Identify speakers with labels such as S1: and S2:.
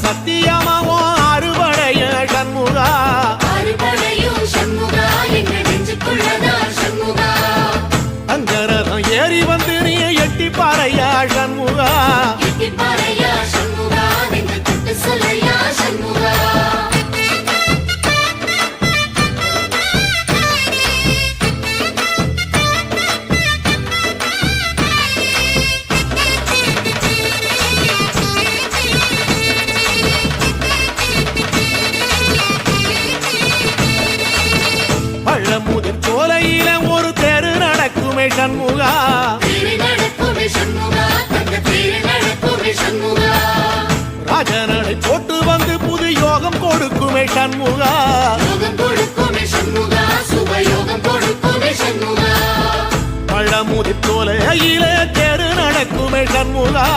S1: சத்தியமாவோ அறுபடைய சண்முகா அங்கரதம் ஏறி வந்து நீ எட்டி பாறையா சண்முகா பழமுதிர் சோலையில ஒரு தெரு நடக்குமே சண்முகா ராஜனடை போட்டு வந்து புது யோகம் கொடுக்குமே சண்முகா பழமுதிர் சோலையில தெரு நடக்குமே சண்முகா